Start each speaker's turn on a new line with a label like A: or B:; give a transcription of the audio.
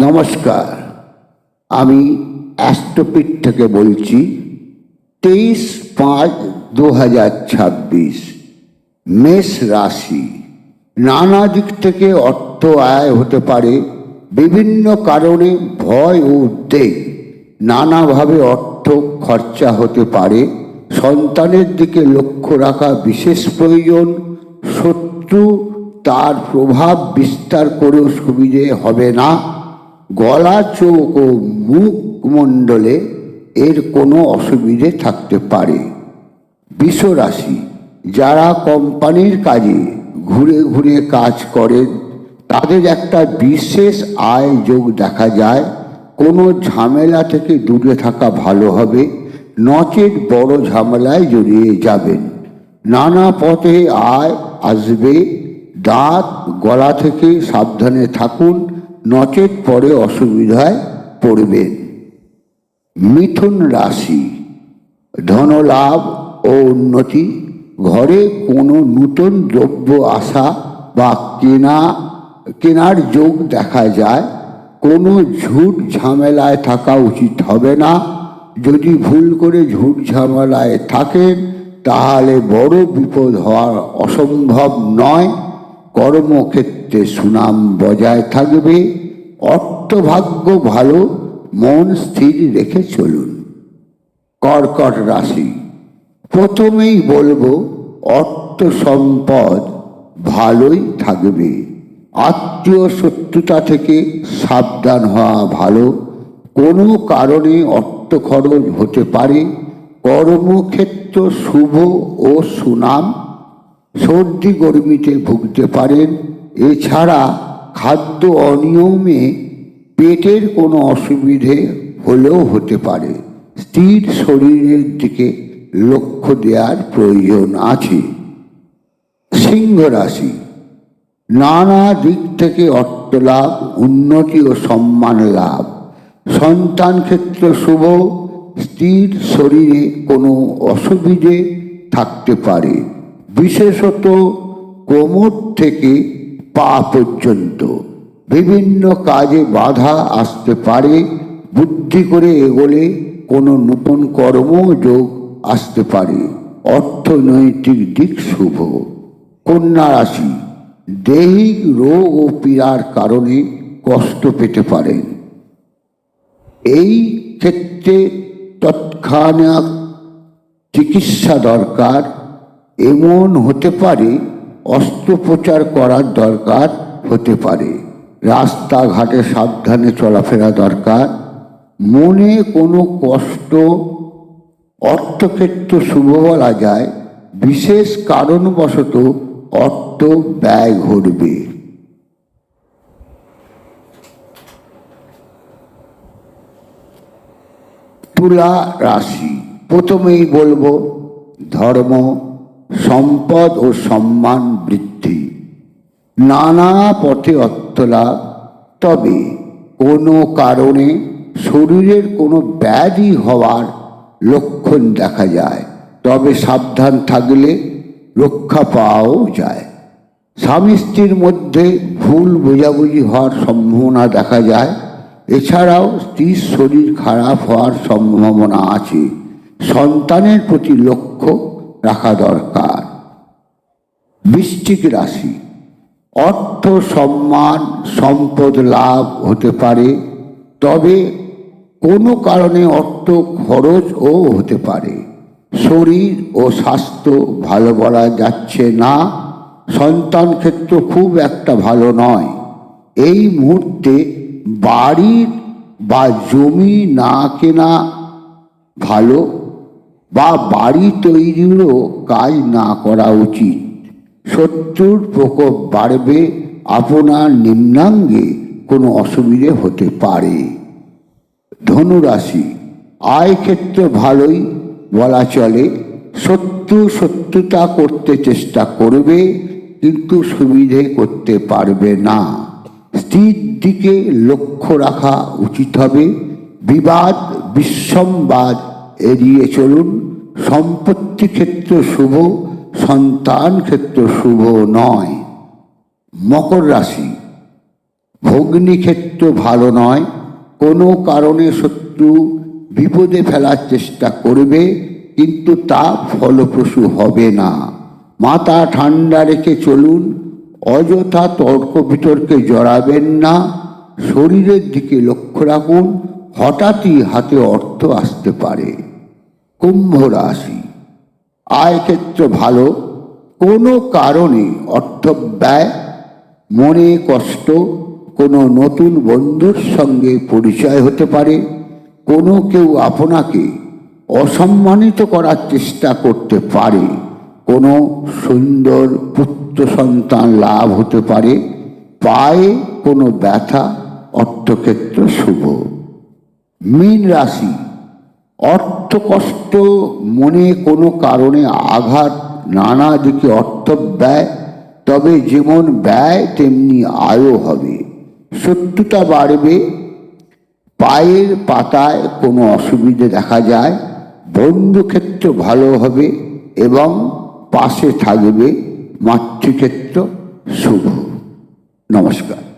A: নমস্কার, আমি অ্যাস্ট্রোপিট থেকে বলছি। 23/5/2026 মেষ রাশি। নানা দিক থেকে অর্থ আয় হতে পারে। বিভিন্ন কারণে ভয় ও উদ্বেগ, নানাভাবে অর্থ খরচা হতে পারে। সন্তানের দিকে লক্ষ্য রাখা বিশেষ প্রয়োজন। শত্রু তার প্রভাব বিস্তার করেও সুবিধে হবে না। গলা, চোখ ও মুখমণ্ডলে এর কোনো অসুবিধে থাকতে পারে। বৃষ রাশি, যারা কোম্পানির কাজে ঘুরে ঘুরে কাজ করেন তাদের একটা বিশেষ আয় যোগ দেখা যায়। কোনো ঝামেলা থেকে দূরে থাকা ভালো হবে, নচেত বড় ঝামেলায় জড়িয়ে যাবেন। নানা পথে আয় আসবে। দাঁত, গলা থেকে সাবধানে থাকুন, নচেত পরে অসুবিধায় পড়বেন। মিথুন রাশি, ধনলাভ ও উন্নতি। ঘরে কোনো নূতন দ্রব্য আসা বা কেনার যোগ দেখা যায়। কোনো ঝুট ঝামেলায় থাকা উচিত হবে না। যদি ভুল করে ঝুট ঝামেলায় থাকেন তাহলে বড় বিপদ হওয়ার অসম্ভব নয়। কর্মক্ষেত্রে সুনাম বজায় থাকবে। অর্থভাগ্য ভালো, মন স্থির রেখে চলুন। কর্কট রাশি, প্রথমেই বলবো অর্থ সম্পদ ভালোই থাকবে। আত্মীয় শত্রুতা থেকে সাবধান হওয়া ভালো। কোনো কারণে অর্থ খরচ হতে পারে। কর্মক্ষেত্র শুভ ও সুনাম। সর্দি গরমিতে ভুগতে পারেন। এছাড়া খাদ্য অনিয়মে পেটের কোনো অসুবিধে হলেও হতে পারে। স্থির শরীরের দিকে লক্ষ্য দেওয়ার প্রয়োজন আছে। সিংহ রাশি, নানা দিক থেকে অর্থ লাভ, উন্নতি ও সম্মান লাভ। সন্তান ক্ষেত্র শুভ। স্থির শরীরে কোনো অসুবিধে থাকতে পারে, বিশেষত কোমর থেকে পা পর্যন্ত। বিভিন্ন কাজে বাধা আসতে পারে। বুদ্ধি করে এগোলে কোনো নতুন কর্মযোগ আসতে পারে। অর্থনৈতিক দিক শুভ। কন্যা রাশি, দৈহিক রোগ ও পীড়ার কারণে কষ্ট পেতে পারেন। এই ক্ষেত্রে তৎক্ষণাৎ চিকিৎসা দরকার। এমন হতে পারে অস্ত্রোপচার করার দরকার হতে পারে। রাস্তাঘাটে সাবধানে চলাফেরা দরকার। মনে কোনো কষ্ট। অর্থক্ষেত্র শুভ বলা যায়। বিশেষ কারণবশত অর্থ ব্যয় ঘটবে। তুলা রাশি, প্রথমেই বলবো ধর্ম, সম্পদ ও সম্মান বৃদ্ধি। নানা পথে অর্থ লাভ। তবে কোনো কারণে শরীরের কোনো ব্যাধি হওয়ার লক্ষণ দেখা যায়। তবে সাবধান থাকলে রক্ষা পাওয়াও যায়। স্বামী স্ত্রীর মধ্যে ভুল বোঝাবুঝি হওয়ার সম্ভাবনা দেখা যায়। এছাড়াও স্ত্রীর শরীর খারাপ হওয়ার সম্ভাবনা আছে। সন্তানের প্রতি লক্ষ্য রাখা দরকার। বৃশ্চিক রাশি, অর্থ, সম্মান, সম্পদ লাভ হতে পারে। তবে কোনো কারণে অর্থ খরচও হতে পারে। শরীর ও স্বাস্থ্য ভালো বলা যাচ্ছে না। সন্তান ক্ষেত্র খুব একটা ভালো নয়। এই মুহূর্তে বাড়ির বা জমি না কেনা ভালো, বা বাড়ি তৈরিরও কাজ না করা উচিত। শত্রুর প্রকোপ বাড়বে। আপনার নিম্নাঙ্গে কোনো অসুবিধে হতে পারে। ধনুরাশি, আয় ক্ষেত্র ভালোই বলা চলে। শত্রুতা করতে চেষ্টা করবে, কিন্তু সুবিধে করতে পারবে না। স্ত্রীর দিকে লক্ষ্য রাখা উচিত হবে। বিবাদ বিসম্বাদ এড়িয়ে চলুন। সম্পত্তি ক্ষেত্র শুভ। সন্তান ক্ষেত্র শুভ নয়। মকর রাশি, ভগ্নী ক্ষেত্র ভালো নয়, কোনো কারণে শত্রু বিপদে ফেলার চেষ্টা করবে, কিন্তু তা ফলপ্রসূ হবে না। মাথা ঠান্ডা রেখে চলুন, অযথা তর্ক বিতর্কে জড়াবেন না। শরীরের দিকে লক্ষ্য রাখুন, হঠাৎই হাতে অর্থ আসতে পারে। কুম্ভ রাশি, আয়ক্ষেত্র ভালো, কোনো কারণে অর্থ ব্যয়, মনে কষ্ট, কোনো নতুন বন্ধুর সঙ্গে পরিচয় হতে পারে। কোনো কেউ আপনাকে অসম্মানিত করার চেষ্টা করতে পারে। কোনো সুন্দর পুত্র সন্তান লাভ হতে পারে। পায়ে কোনো ব্যথা, অর্থক্ষেত্র শুভ। মীন রাশি, অর্থ কষ্ট, মনে কোনো কারণে আঘাত, নানা দিকে অর্থ ব্যয়, তবে যেমন ব্যয় তেমনি আয়ও হবে। শত্রুতা বাড়বে, পায়ের পাতায় কোনো অসুবিধে দেখা যায়। বন্ধুক্ষেত্র ভালো হবে এবং পাশে থাকবে। মাতৃক্ষেত্র শুভ। নমস্কার।